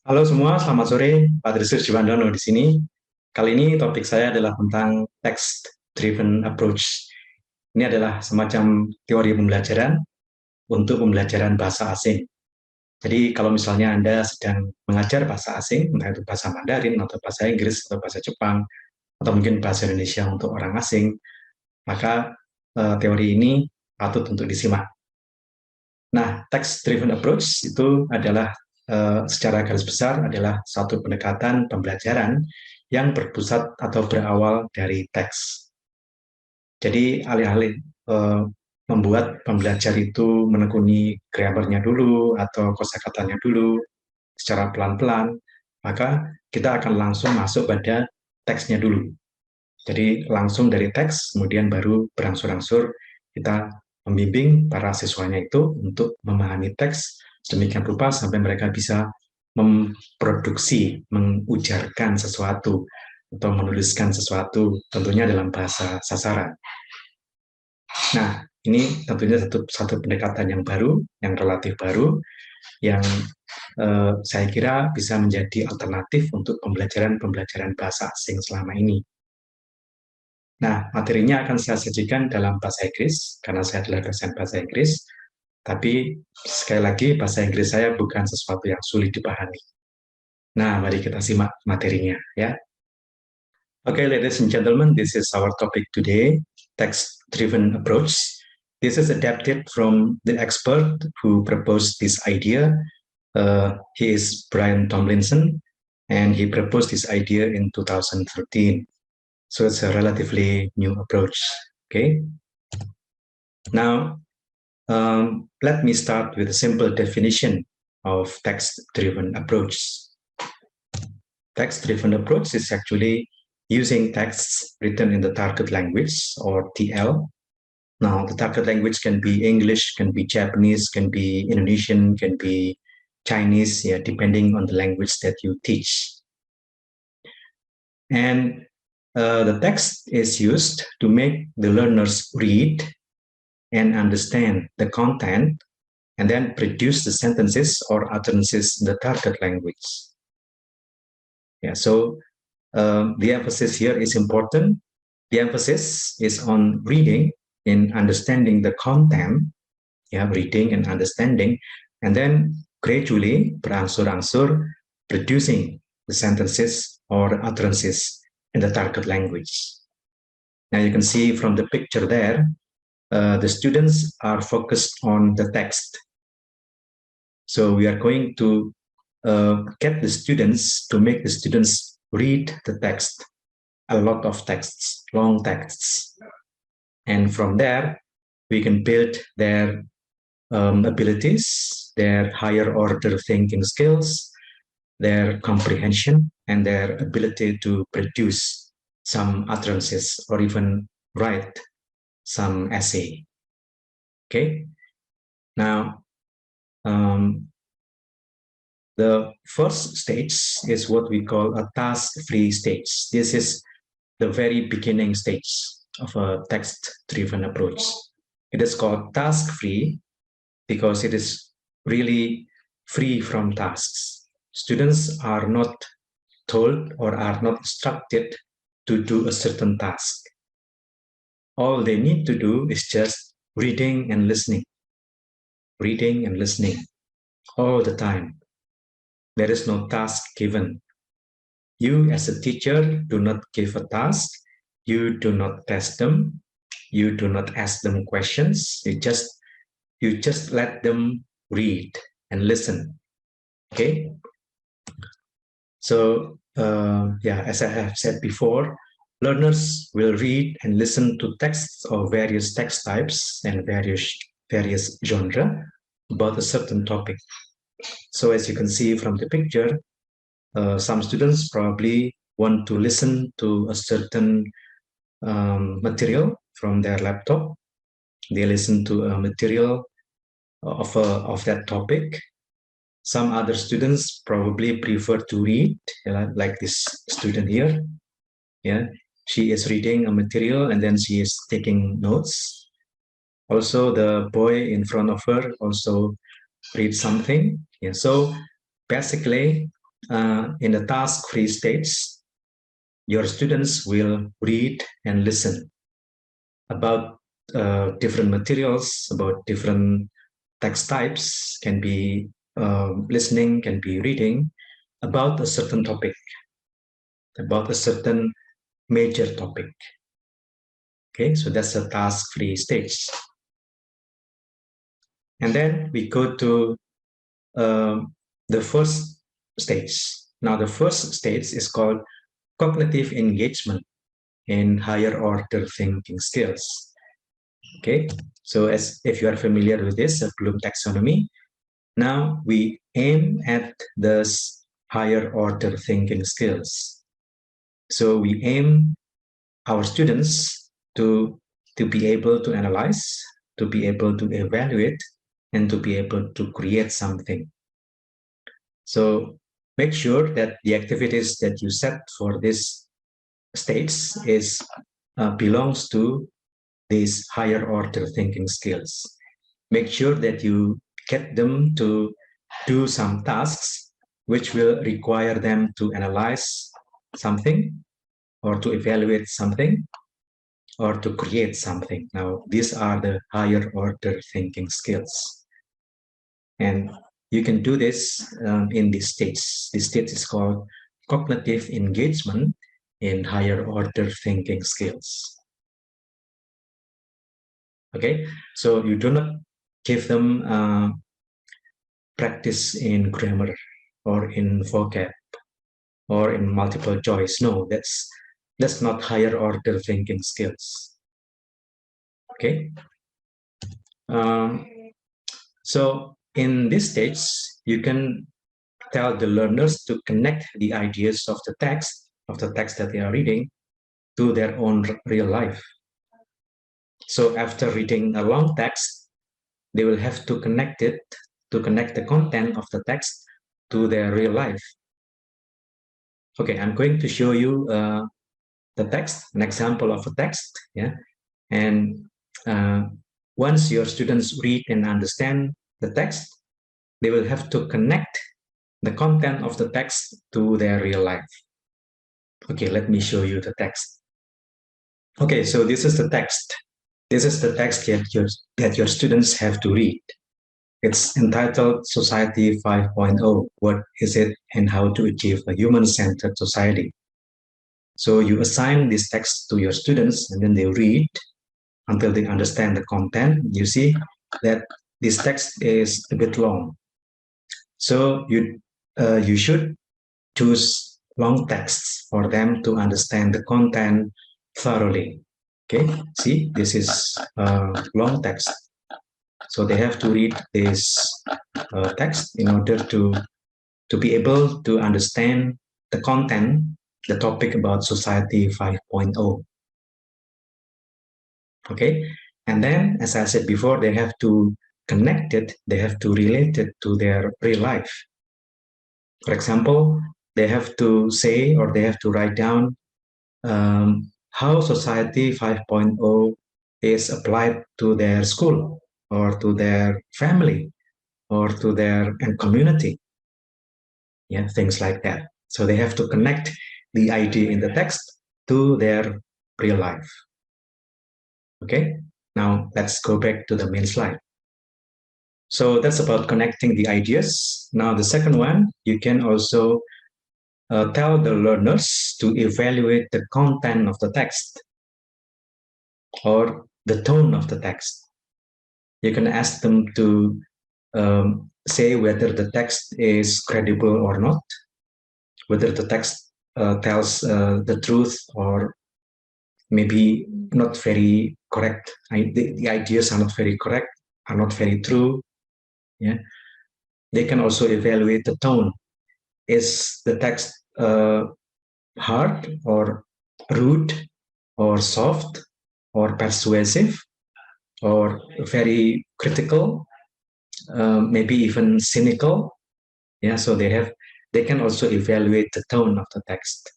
Halo semua, selamat sore. Pak Trisir Jiwandono di sini. Kali ini topik saya adalah tentang text-driven approach. Ini adalah semacam teori pembelajaran untuk pembelajaran bahasa asing. Jadi kalau misalnya Anda sedang mengajar bahasa asing, entah itu bahasa Mandarin, atau bahasa Inggris, atau bahasa Jepang, atau mungkin bahasa Indonesia untuk orang asing, maka teori ini patut untuk disimak. Nah, text-driven approach itu adalah secara garis besar adalah satu pendekatan pembelajaran yang berpusat atau berawal dari teks. Jadi alih-alih membuat pembelajar itu menekuni grammarnya dulu atau kosakatanya dulu secara pelan-pelan, maka kita akan langsung masuk pada teksnya dulu. Jadi langsung dari teks, kemudian baru berangsur-angsur kita membimbing para siswanya itu untuk memahami teks sedemikian rupa sampai mereka bisa memproduksi, mengujarkan sesuatu atau menuliskan sesuatu, tentunya dalam bahasa sasaran. Nah, ini tentunya satu pendekatan yang baru, yang relatif baru, yang saya kira bisa menjadi alternatif untuk pembelajaran bahasa asing selama ini. Nah, materinya akan saya sajikan dalam bahasa Inggris, karena saya adalah dosen bahasa Inggris, tapi sekali lagi bahasa Inggris saya bukan sesuatu yang sulit dipahami. Nah, mari kita simak materinya ya. Okay, ladies and gentlemen, this is our topic today, text-driven approach. This is adapted from the expert who proposed this idea. He is Brian Tomlinson, and he proposed this idea in 2013. So it's a relatively new approach. Okay. Now, let me start with a simple definition of text-driven approach. Text-driven approach is actually using texts written in the target language, or TL. Now, the target language can be English, can be Japanese, can be Indonesian, can be Chinese, yeah, depending on the language that you teach. And the text is used to make the learners read and understand the content and then produce the sentences or utterances in the target language. Yeah, so the emphasis here is important. The emphasis is on reading and understanding the content, yeah, reading and understanding, and then gradually, berangsur-angsur, producing the sentences or utterances in the target language. Now you can see from the picture there, the students are focused on the text. So we are going to get the students, to make the students read the text, a lot of texts, long texts. And from there, we can build their abilities, their higher order thinking skills, their comprehension, and their ability to produce some utterances or even write some essay. Okay. Now, the first stage is what we call a task-free stage. This is the very beginning stage of a text-driven approach. It is called task-free because it is really free from tasks. Students are not told or are not instructed to do a certain task. All they need to do is just reading and listening all the time. There is no task given. You as a teacher do not give a task. You do not test them. You do not ask them questions. You just let them read and listen. Okay. So yeah, as I have said before, learners will read and listen to texts of various text types and various genre about a certain topic. So as you can see from the picture, some students probably want to listen to a certain material from their laptop. They listen to a material of that topic. Some other students probably prefer to read, like this student here. Yeah, she is reading a material and then she is taking notes. Also, the boy in front of her also read something. Yeah, so basically, in the task-free stage, your students will read and listen about different materials, about different text types, can be listening, can be reading, about a certain topic, about a certain major topic. Okay, so that's the task-free stage. And then we go to the first stage. Now, the first stage is called cognitive engagement in higher order thinking skills. Okay, so as if you are familiar with this Bloom taxonomy, now we aim at this higher order thinking skills. So we aim our students to be able to analyze, to be able to evaluate, and to be able to create something. So make sure that the activities that you set for this stage belongs to these higher order thinking skills. Make sure that you get them to do some tasks which will require them to analyze something or to evaluate something or to create something. Now, these are the higher order thinking skills. And you can do this in this stage. This stage is called cognitive engagement in higher order thinking skills. Okay, so you do not give them practice in grammar or in vocab or in multiple choice. No, that's not higher order thinking skills. Okay. So in this stage, you can tell the learners to connect the ideas of the text that they are reading to their own real life. So after reading a long text, they will have to connect the content of the text to their real life. Okay, I'm going to show you the text, an example of a text. Yeah, and once your students read and understand the text, they will have to connect the content of the text to their real life. Okay, let me show you the text. Okay, so this is the text. This is the text that your students have to read. It's entitled Society 5.0, What is it and how to achieve a human-centered society. So you assign this text to your students and then they read until they understand the content. You see that this text is a bit long. So you should choose long texts for them to understand the content thoroughly. Okay, see, this is a long text. So they have to read this text in order to be able to understand the content, the topic about Society 5.0. Okay, and then, as I said before, they have to connect it, they have to relate it to their real life. For example, they have to say or they have to write down how Society 5.0 is applied to their school or to their family or to their community. Yeah, things like that. So they have to connect the idea in the text to their real life. Okay, now let's go back to the main slide. So that's about connecting the ideas. Now the second one, you can also tell the learners to evaluate the content of the text or the tone of the text. You can ask them to say whether the text is credible or not, whether the text tells the truth or maybe not very correct. The ideas are not very correct, are not very true. Yeah, they can also evaluate the tone. Is the text hard or rude or soft or persuasive or very critical, maybe even cynical? Yeah, so they can also evaluate the tone of the text.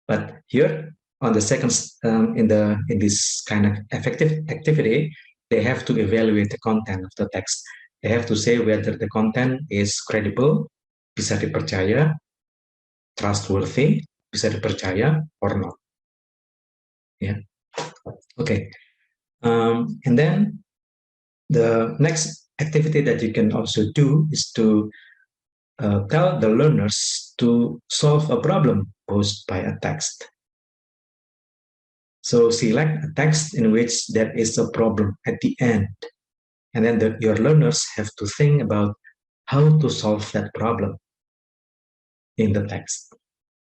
But here on the second, in this kind of effective activity, they have to evaluate the content of the text. They have to say whether the content is credible bisa dipercaya, trustworthy, bisa dipercaya, or not. Yeah. Okay. And then the next activity that you can also do is to tell the learners to solve a problem posed by a text. So select a text in which there is a problem at the end, and then your learners have to think about how to solve that problem in the text.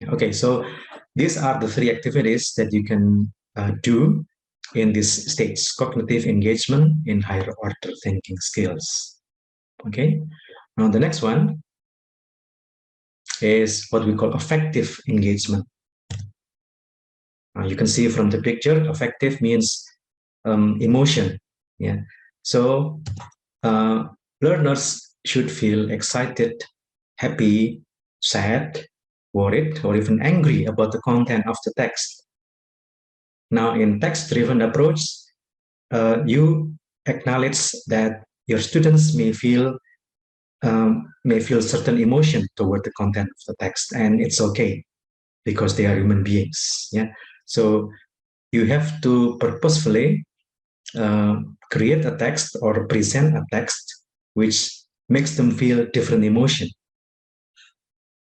Okay, so these are the three activities that you can do in this stage: cognitive engagement in higher order thinking skills. Okay, now the next one is what we call affective engagement. You can see from the picture, affective means emotion. Yeah, so learners should feel excited, happy, sad, worried, or even angry about the content of the text. Now, in text-driven approach, you acknowledge that your students may feel certain emotion toward the content of the text, and it's okay because they are human beings. Yeah, so you have to purposefully create a text or present a text which makes them feel different emotion.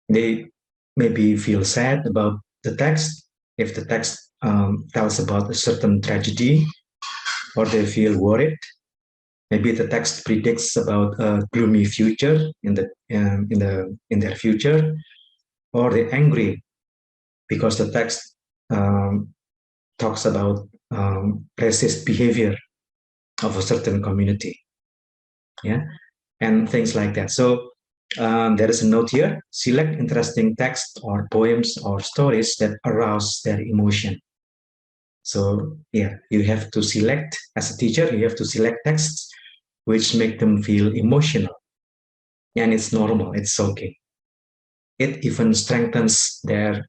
They maybe feel sad about the text if the text tells about a certain tragedy, or they feel worried. Maybe the text predicts about a gloomy future in their future, or they're angry because the text talks about racist behavior of a certain community. Yeah, and things like that. So there is a note here: select interesting text or poems or stories that arouse their emotion. So yeah, you have to select, as a teacher, you have to select texts which make them feel emotional. And it's normal, it's okay. It even strengthens their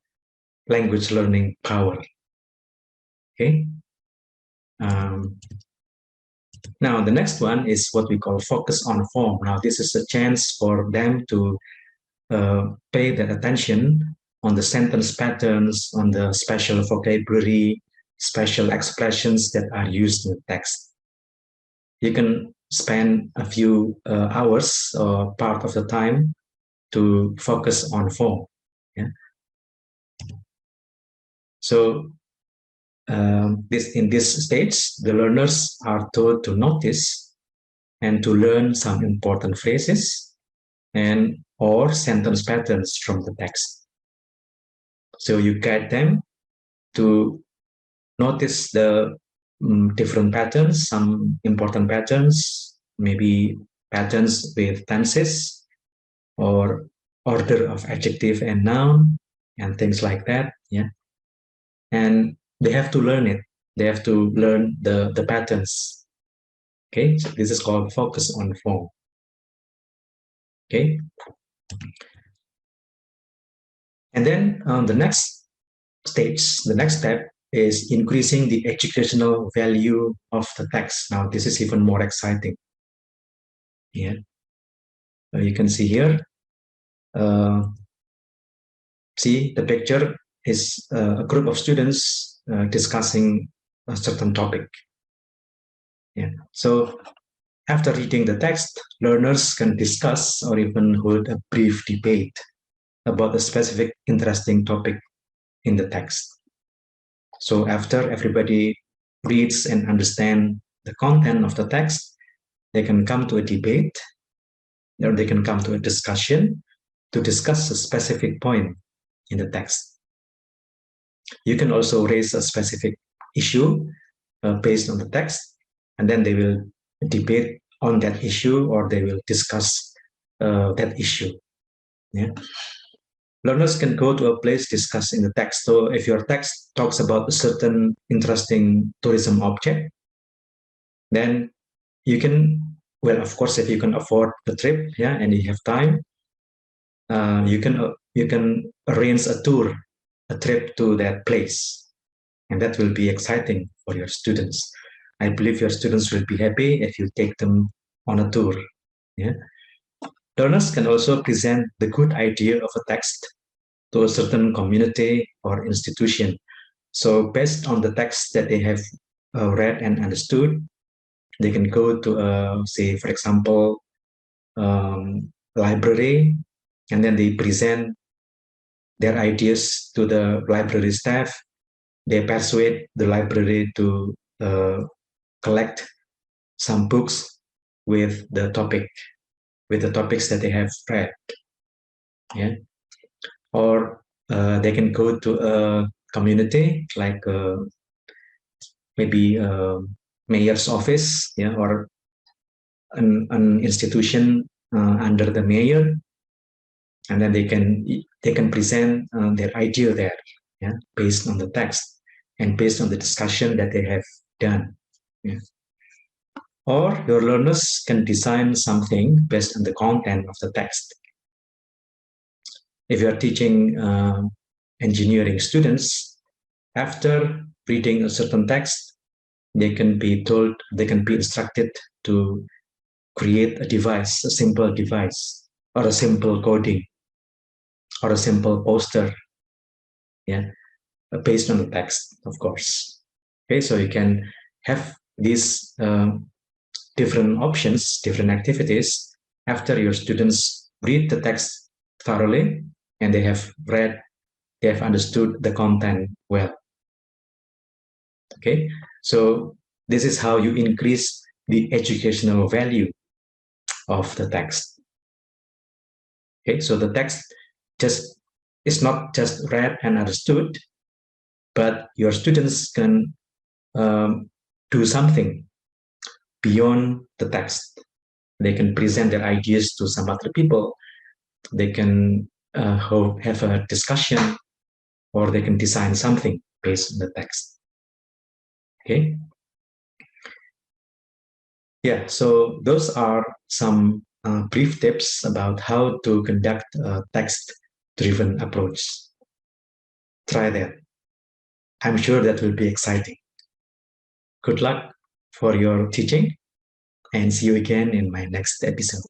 language learning power. Okay. Now, the next one is what we call focus on form. Now, this is a chance for them to pay their attention on the sentence patterns, on the special vocabulary, special expressions that are used in the text. You can spend a few hours or part of the time to focus on form. Yeah. So in this stage, the learners are told to notice and to learn some important phrases and or sentence patterns from the text. So you guide them to notice the different patterns, some important patterns, maybe patterns with tenses or order of adjective and noun and things like that. Yeah. And they have to learn it. They have to learn the patterns. Okay, so this is called focus on form. Okay. And then the next stage, the next step is increasing the educational value of the text. Now, this is even more exciting. Yeah. You can see here. See, the picture is a group of students discussing a certain topic. Yeah. So after reading the text, learners can discuss or even hold a brief debate about a specific interesting topic in the text. So after everybody reads and understand the content of the text, they can come to a debate, or they can come to a discussion to discuss a specific point in the text. You can also raise a specific issue based on the text, and then they will debate on that issue, or they will discuss that issue. Yeah. Learners can go to a place discussed in the text. So if your text talks about a certain interesting tourism object, then you can, well, of course, if you can afford the trip, yeah, and you have time, you can arrange a trip to that place, and that will be exciting for your students. I believe your students will be happy if you take them on a tour. Yeah. Learners can also present the good idea of a text to a certain community or institution. So based on the text that they have read and understood, they can go to, say, for example, library, and then they present their ideas to the library staff. They persuade the library to collect some books with the topics that they have read. Yeah, or they can go to a community like maybe mayor's office, yeah, or an institution under the mayor, and then they can present their idea there, yeah, based on the text and based on the discussion that they have done. Yeah. Or your learners can design something based on the content of the text. If you are teaching engineering students, after reading a certain text, they can be instructed to create a device, a simple device, or a simple coding, or a simple poster, yeah, based on the text, of course. Okay, so you can have these different options, different activities after your students read the text thoroughly and they have understood the content well. Okay, so this is how you increase the educational value of the text. Okay, so the text just is not just read and understood, but your students can do something beyond the text. They can present their ideas to some other people. They can have a discussion, or they can design something based on the text. Okay. Yeah, so those are some brief tips about how to conduct a text-driven approach. Try that. I'm sure that will be exciting. Good luck for your teaching, and see you again in my next episode.